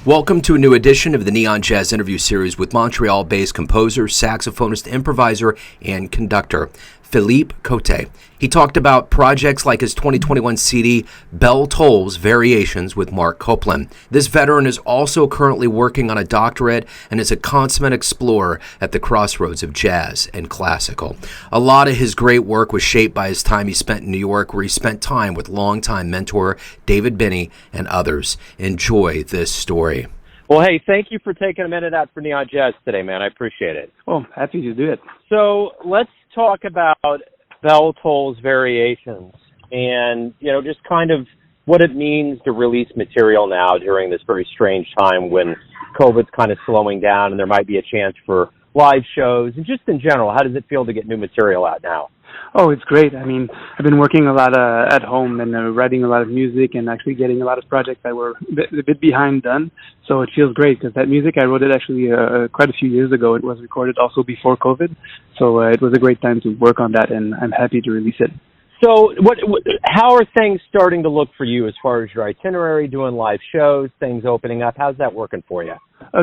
Welcome to a new edition of the Neon Jazz interview series with Montreal-based composer, saxophonist, improviser, and conductor Philippe Côté. He talked about projects like his 2021 CD, Bell Tolls Variations with Marc Copland. This veteran is also currently working on a doctorate and is a consummate explorer at the crossroads of jazz and classical. A lot of his great work was shaped by his time he spent in New York, where he spent time with longtime mentor David Binney and others. Enjoy this story. Well, hey, thank you for taking a minute out for Neon Jazz today, man. I appreciate it. Oh, happy to do it. So let's talk about Bell Tolls Variations and, just kind of what it means to release material now during this very strange time when COVID's kind of slowing down and there might be a chance for live shows. And just in general, how does it feel to get new material out now? Oh, it's great. I mean, I've been working a lot at home and writing a lot of music and actually getting a lot of projects that were a bit behind done. So it feels great because that music, I wrote it actually quite a few years ago. It was recorded also before COVID. So it was a great time to work on that, and I'm happy to release it. So how are things starting to look for you as far as your itinerary, doing live shows, things opening up? How's that working for you?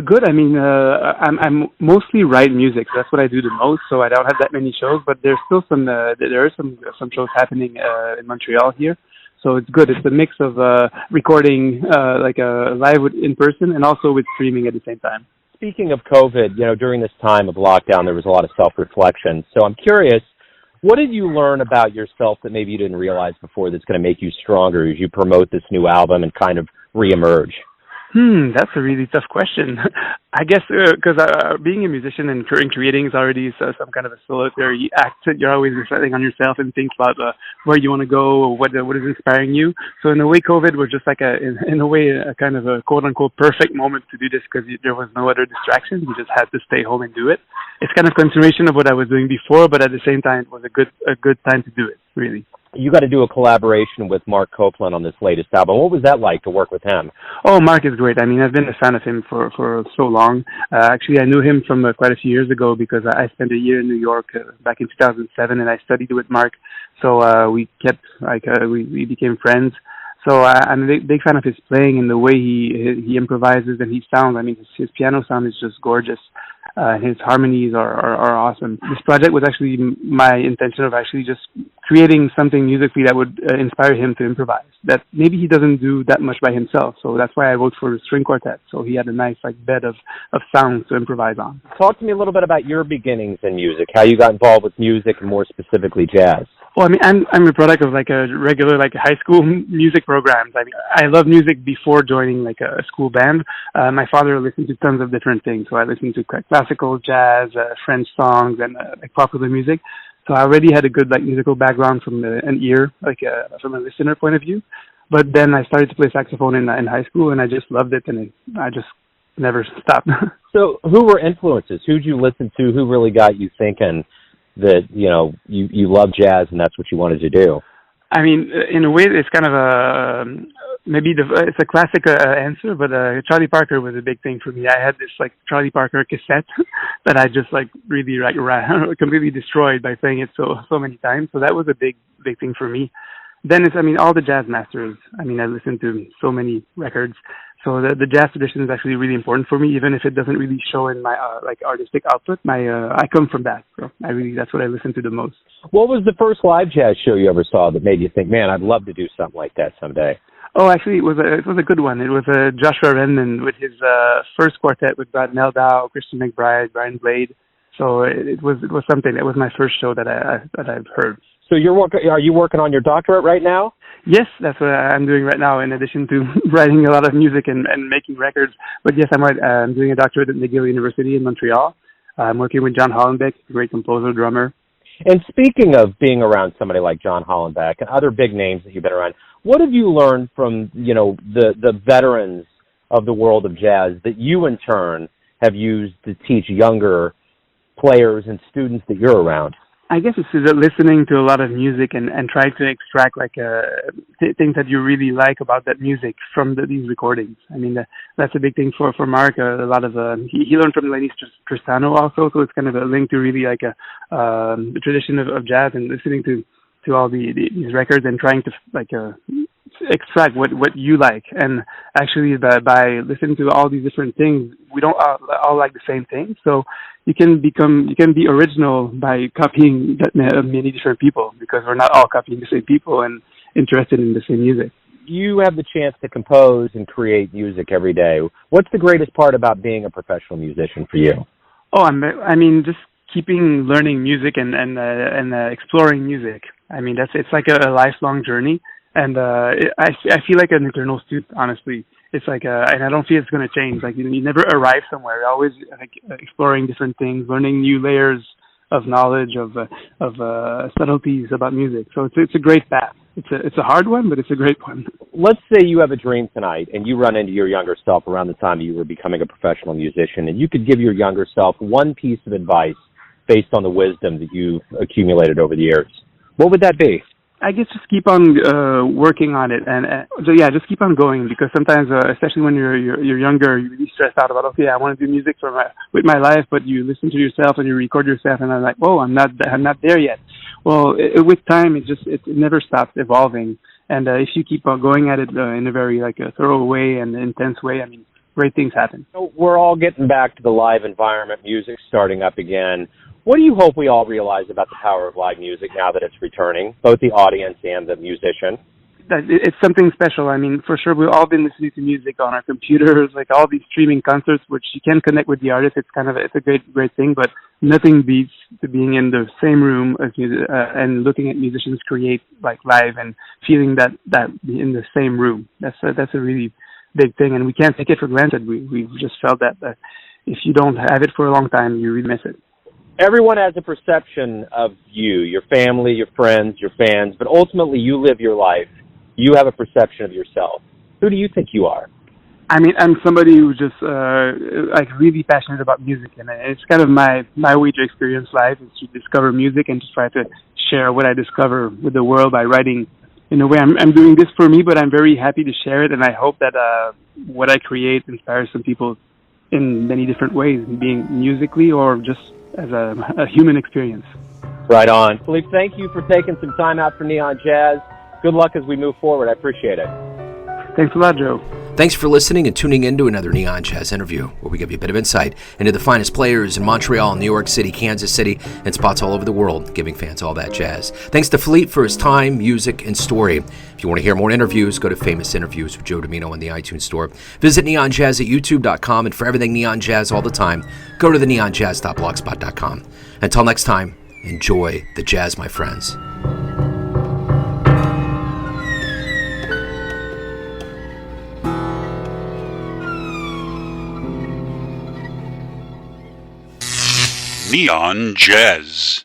Good. I mean, I'm mostly write music. So that's what I do the most. So I don't have that many shows, but there's still some there are some shows happening in Montreal here. So it's good. It's a mix of recording like live in person and also with streaming at the same time. Speaking of COVID, during this time of lockdown, there was a lot of self-reflection. So I'm curious, what did you learn about yourself that maybe you didn't realize before that's going to make you stronger as you promote this new album and kind of reemerge? That's a really tough question. I guess because being a musician and creating is already some kind of a solitary act. You're always reflecting on yourself and think about where you want to go or what is inspiring you. So in a way, COVID was just like a kind of a quote-unquote perfect moment to do this because there was no other distractions. You just had to stay home and do it. It's kind of continuation of what I was doing before, but at the same time, it was a good time to do it, really. You got to do a collaboration with Marc Copland on this latest album. What was that like to work with him? Oh, Marc is great. I mean, I've been a fan of him for so long. Actually, I knew him from quite a few years ago because I spent a year in New York back in 2007, and I studied with Marc. So we we became friends. So I'm a big fan of his playing and the way he improvises and he sounds. I mean, his piano sound is just gorgeous. His harmonies are awesome. This project was actually my intention of actually just creating something musically that would inspire him to improvise. That maybe he doesn't do that much by himself. So that's why I wrote for the string quartet. So he had a nice bed of sounds to improvise on. Talk to me a little bit about your beginnings in music, how you got involved with music and more specifically jazz. Well, I mean, I'm a product of a regular high school music programs. I mean, I love music before joining a school band. My father listened to tons of different things, so I listened to classical, jazz, French songs, and popular music. So I already had a good musical background from an ear, from a listener point of view. But then I started to play saxophone in high school, and I just loved it, and I just never stopped. So, who were influences? Who'd you listen to? Who really got you thinking that you love jazz and that's what you wanted to do? I mean, in a way, it's kind of it's a classic answer, but Charlie Parker was a big thing for me. I had this Charlie Parker cassette that I just really completely destroyed by playing it so many times. So that was a big thing for me. Then it's all the jazz masters. I mean, I listened to so many records. So the jazz tradition is actually really important for me, even if it doesn't really show in my artistic output. I come from that, so that's what I listen to the most. What was the first live jazz show you ever saw that made you think, man, I'd love to do something like that someday? Oh, actually, it was a good one. It was Joshua Redman with his first quartet with Brad Meldau, Christian McBride, Brian Blade. So it was something. It was my first show that I've heard. So are you working on your doctorate right now? Yes, that's what I'm doing right now, in addition to writing a lot of music and making records. But yes, I'm doing a doctorate at McGill University in Montreal. I'm working with John Hollenbeck, a great composer, drummer. And speaking of being around somebody like John Hollenbeck and other big names that you've been around, what have you learned from, the veterans of the world of jazz that you in turn have used to teach younger players and students that you're around? I guess it's listening to a lot of music and trying to extract things that you really like about that music from these recordings. I mean, that's a big thing for Marc. A lot of he learned from Lenny Tristano also, so it's kind of a link to really the tradition of jazz and listening to all these records and trying to extract what you like. And actually, by listening to all these different things, we don't all like the same thing. So you can be original by copying many different people, because we're not all copying the same people and interested in the same music. You have the chance to compose and create music every day. What's the greatest part about being a professional musician for you? Oh, I mean, just keeping learning music and exploring music. I mean, it's like a lifelong journey, and I feel like an eternal student. Honestly, it's like, and I don't feel it's going to change. Like you never arrive somewhere. You're always like exploring different things, learning new layers of knowledge, of subtleties about music. So it's a great path. It's a hard one, but it's a great one. Let's say you have a dream tonight and you run into your younger self around the time you were becoming a professional musician, and you could give your younger self one piece of advice based on the wisdom that you've accumulated over the years. What would that be? I guess just keep on working on it, and just keep on going, because sometimes, especially when you're younger, you're really stressed out about, okay, I want to do music with my life, but you listen to yourself and you record yourself, and I'm like, whoa, I'm not there yet. Well, with time, it never stops evolving, and if you keep on going at it in a very a thorough way and intense way, I mean, great things happen. So we're all getting back to the live environment, music starting up again. What do you hope we all realize about the power of live music now that it's returning, both the audience and the musician? It's something special. I mean, for sure, we've all been listening to music on our computers, like all these streaming concerts, which you can connect with the artist. It's a great thing, but nothing beats to being in the same room as and looking at musicians create like live and feeling that in the same room. That's a really big thing, and we can't take it for granted. We've just felt that if you don't have it for a long time, you really miss it. Everyone has a perception of you, your family, your friends, your fans, but ultimately you live your life. You have a perception of yourself. Who do you think you are? I mean, I'm somebody who's just really passionate about music, and it's kind of my way to experience life is to discover music and to try to share what I discover with the world by writing. In a way, I'm doing this for me, but I'm very happy to share it, and I hope that what I create inspires some people in many different ways, being musically or just as a human experience. Right on. Philippe, thank you for taking some time out for Neon Jazz. Good luck as we move forward. I appreciate it. Thanks a lot, Joe. Thanks for listening and tuning in to another Neon Jazz interview, where we give you a bit of insight into the finest players in Montreal, New York City, Kansas City, and spots all over the world, giving fans all that jazz. Thanks to Philippe for his time, music, and story. If you want to hear more interviews, go to Famous Interviews with Joe Domino in the iTunes Store. Visit neonjazz at youtube.com, and for everything Neon Jazz all the time, go to the neonjazz.blogspot.com. Until next time, enjoy the jazz, my friends. Neon Jazz.